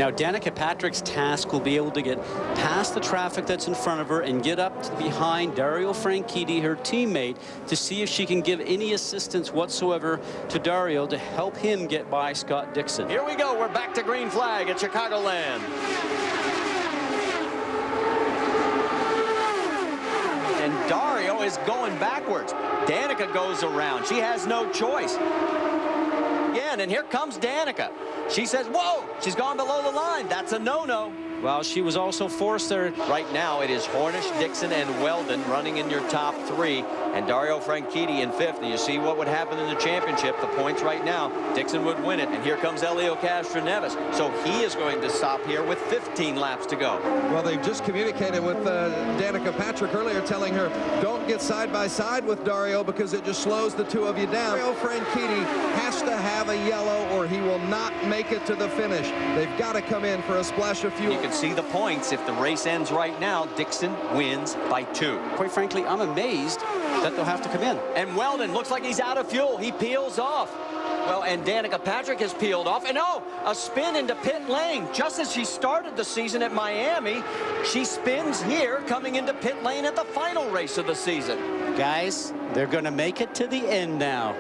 Now, Danica Patrick's task will be able to get past the traffic that's in front of her and get up to behind Dario Franchitti, her teammate, to see if she can give any assistance whatsoever to Dario to help him get by Scott Dixon. Here we go. We're back to green flag at Chicagoland. And Dario is going backwards. Danica goes around. She has no choice. Again, and here comes Danica. She says, whoa, she's gone below the line. That's a no-no. Well, she was also forced there. Right now, it is Hornish, Dixon, and Weldon running in your top three, and Dario Franchitti in fifth. And you see what would happen in the championship. The points right now, Dixon would win it. And here comes Helio Castroneves. So he is going to stop here with 15 laps to go. Well, they've just communicated with Danica Patrick earlier, telling her, don't get side by side with Dario because it just slows the two of you down. Dario Franchitti has to have a yellow or he will not make it to the finish. They've got to come in for a splash of fuel. You can see the points. If the race ends right now, Dixon wins by 2. Quite frankly, I'm amazed that they'll have to come in. And Weldon looks like he's out of fuel. He peels off. Well, and Danica Patrick has peeled off. And oh, a spin into pit lane. Just as she started the season at Miami, she spins here coming into pit lane at the final race of the season. Guys, they're going to make it to the end now.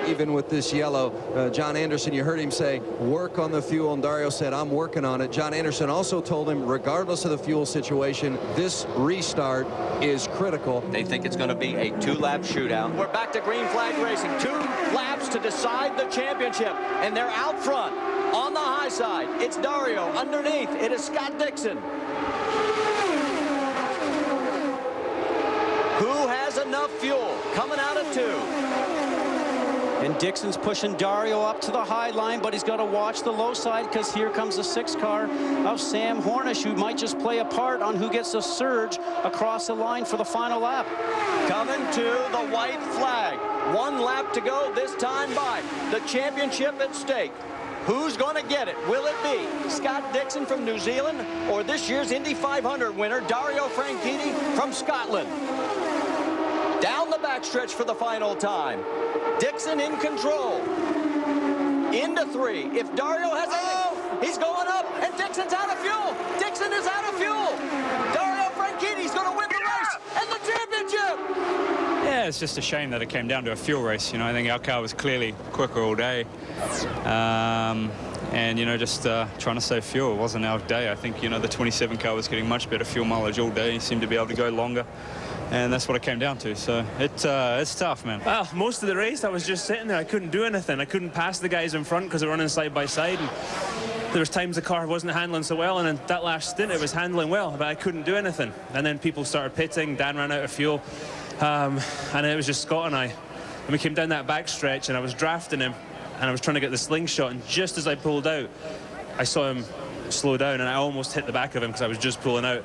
Even with this yellow, John Anderson, you heard him say, work on the fuel, and Dario said, I'm working on it. John Anderson also told him, regardless of the fuel situation, this restart is critical. They think it's going to be a 2-lap shootout. We're back to green flag racing. 2 laps to decide the championship, and they're out front on the high side. It's Dario. Underneath, it is Scott Dixon. Who has enough fuel coming out of 2? And Dixon's pushing Dario up to the high line, but he's got to watch the low side because here comes the 6 car of Sam Hornish, who might just play a part on who gets the surge across the line for the final lap. Coming to the white flag. 1 lap to go this time by. The championship at stake. Who's going to get it? Will it be Scott Dixon from New Zealand or this year's Indy 500 winner, Dario Franchitti from Scotland? Down the backstretch for the final time. Dixon in control. Into 3. If Dario has anything, he's going up, and Dixon's out of fuel. Dixon is out of fuel. Dario Franchitti's going to win the race and the championship. Yeah, it's just a shame that it came down to a fuel race. You know, I think our car was clearly quicker all day. And, you know, just trying to save fuel. It wasn't our day. I think, you know, the 27 car was getting much better fuel mileage all day. He seemed to be able to go longer. And that's what it came down to. So it's tough, man. Well, most of the race, I was just sitting there. I couldn't do anything. I couldn't pass the guys in front because they're running side by side. And there was times the car wasn't handling so well. And in that last stint, it was handling well, but I couldn't do anything. And then people started pitting. Dan ran out of fuel. And it was just Scott and I. And we came down that back stretch, and I was drafting him. And I was trying to get the slingshot. And just as I pulled out, I saw him slow down, and I almost hit the back of him because I was just pulling out.